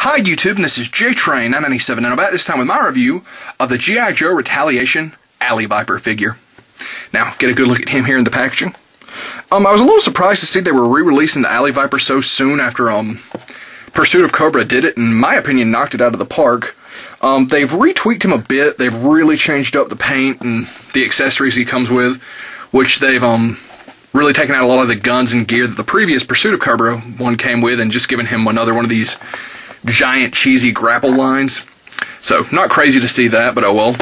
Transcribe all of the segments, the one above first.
Hi YouTube, and this is JTrain997, and I'm back this time with my review of the G.I. Joe Retaliation Alley Viper figure. Now, get a good look at him here in the packaging. I was a little surprised to see they were re-releasing the Alley Viper so soon after Pursuit of Cobra did it, and in my opinion knocked it out of the park. They've retweaked him a bit. They've really changed up the paint and the accessories he comes with, which they've really taken out a lot of the guns and gear that the previous Pursuit of Cobra one came with and just given him another one of these giant cheesy grapple lines. So, not crazy to see that, but oh well.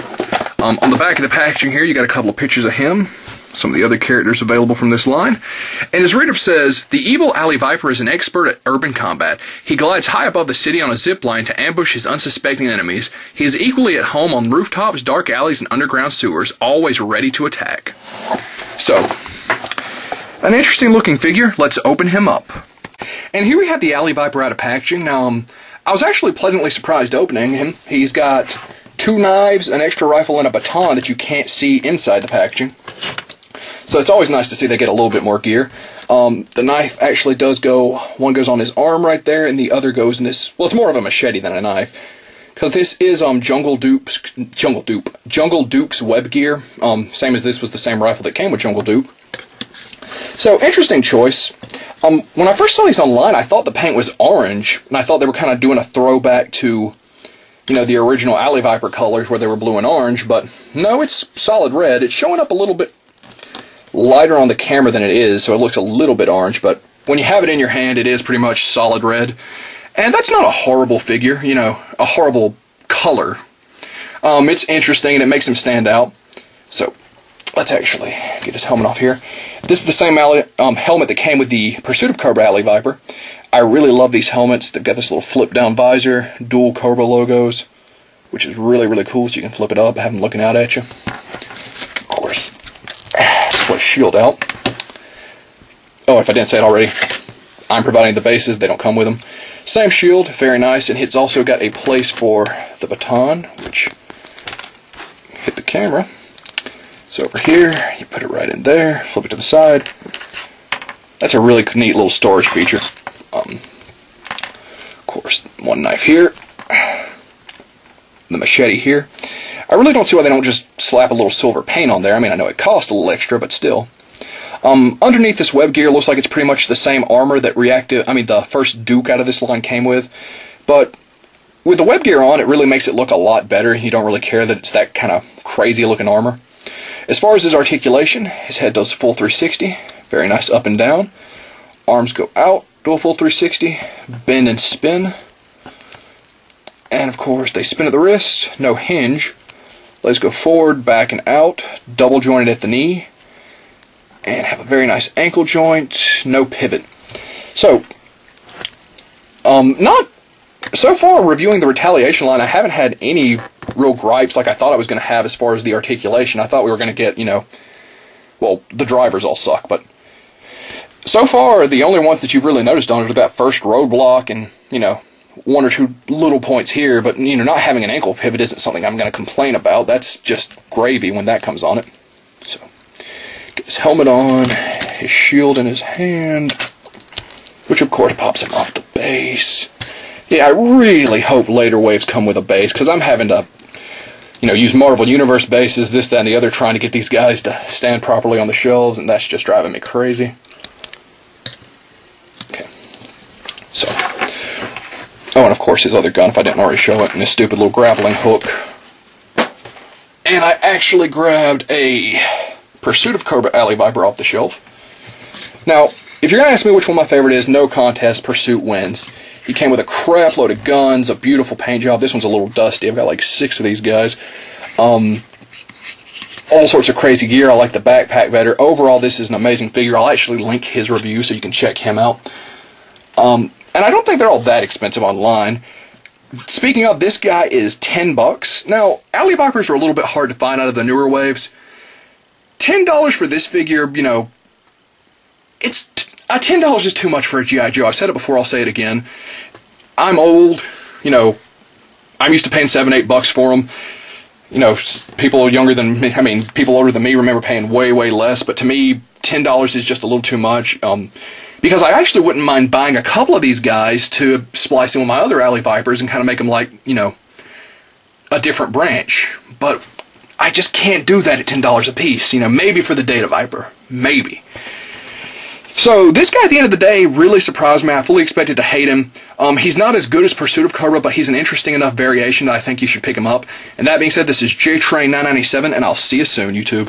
On the back of the packaging here, you got a couple of pictures of him, some of the other characters available from this line. And his read-up says, the evil Alley Viper is an expert at urban combat. He glides high above the city on a zip line to ambush his unsuspecting enemies. He is equally at home on rooftops, dark alleys, and underground sewers, always ready to attack. So, an interesting looking figure. Let's open him up. And here we have the Alley Viper out of packaging. Now, I was actually pleasantly surprised opening him. He's got 2 knives, an extra rifle, and a baton that you can't see inside the packaging. So it's always nice to see they get a little bit more gear. The knife actually does go, one goes on his arm right there, and the other goes in this, well, it's more of a machete than a knife. Because this is Jungle Duke's web gear. Same as this was the same rifle that came with Jungle Duke. So, interesting choice. When I first saw these online, I thought the paint was orange, and I thought they were kind of doing a throwback to, you know, the original Alley Viper colors where they were blue and orange, but no, it's solid red. It's showing up a little bit lighter on the camera than it is, so it looks a little bit orange, but when you have it in your hand, it is pretty much solid red. And that's not a horrible figure, you know, a horrible color. It's interesting, and it makes him stand out. So, let's actually get his helmet off here. This is the same helmet that came with the Pursuit of Cobra Alley Viper. I really love these helmets. They've got this little flip-down visor, dual Cobra logos, which is really, really cool, so you can flip it up, have them looking out at you. Of course, put a shield out. Oh, if I didn't say it already, I'm providing the bases. They don't come with them. Same shield, very nice, and it's also got a place for the baton, which hit the camera. So over here, you put it right in there, flip it to the side. That's a really neat little storage feature. Of course, one knife here, the machete here. I really don't see why they don't just slap a little silver paint on there. I mean, I know it costs a little extra, but still. Underneath this web gear looks like it's pretty much the same armor that the first Duke out of this line came with. But with the web gear on, it really makes it look a lot better. You don't really care that it's that kind of crazy looking armor. As far as his articulation, his head does full 360, very nice up and down. Arms go out, do a full 360, bend and spin. And of course, they spin at the wrist, no hinge. Legs go forward, back and out, double jointed at the knee. And have a very nice ankle joint, no pivot. So, so far reviewing the Retaliation line, I haven't had any real gripes like I thought I was going to have as far as the articulation. I thought we were going to get, you know, well, the drivers all suck, but so far the only ones that you've really noticed on it are that first roadblock and, you know, 1 or 2 little points here, but, you know, not having an ankle pivot isn't something I'm going to complain about. That's just gravy when that comes on it. So, get his helmet on, his shield in his hand, which of course pops him off the base. Yeah, I really hope later waves come with a base, because I'm having to, you know, use Marvel Universe bases, this, that, and the other, trying to get these guys to stand properly on the shelves, and that's just driving me crazy. Okay. So. Oh, and of course his other gun, if I didn't already show it, and his stupid little grappling hook. And I actually grabbed a Pursuit of Cobra Alley Viper off the shelf. Now, if you're going to ask me which one my favorite is, no contest, Pursuit wins. He came with a crap load of guns, a beautiful paint job. This one's a little dusty. I've got like 6 of these guys. All sorts of crazy gear. I like the backpack better. Overall, this is an amazing figure. I'll actually link his review so you can check him out. And I don't think they're all that expensive online. Speaking of, this guy is $10. Now, Alley Vipers are a little bit hard to find out of the newer waves. $10 for this figure, you know, it's $10 is too much for a G.I. Joe. I've said it before, I'll say it again. I'm old, you know, I'm used to paying $7, $8 for them. You know, people younger than me, I mean, people older than me remember paying way, way less, but to me, $10 is just a little too much. Because I actually wouldn't mind buying a couple of these guys to splice in with my other Alley Vipers and kind of make them like, you know, a different branch. But I just can't do that at $10 a piece. You know, maybe for the Data Viper. Maybe. So this guy at the end of the day really surprised me. I fully expected to hate him. He's not as good as Pursuit of Cobra, but he's an interesting enough variation that I think you should pick him up. And that being said, this is JTrain997, and I'll see you soon, YouTube.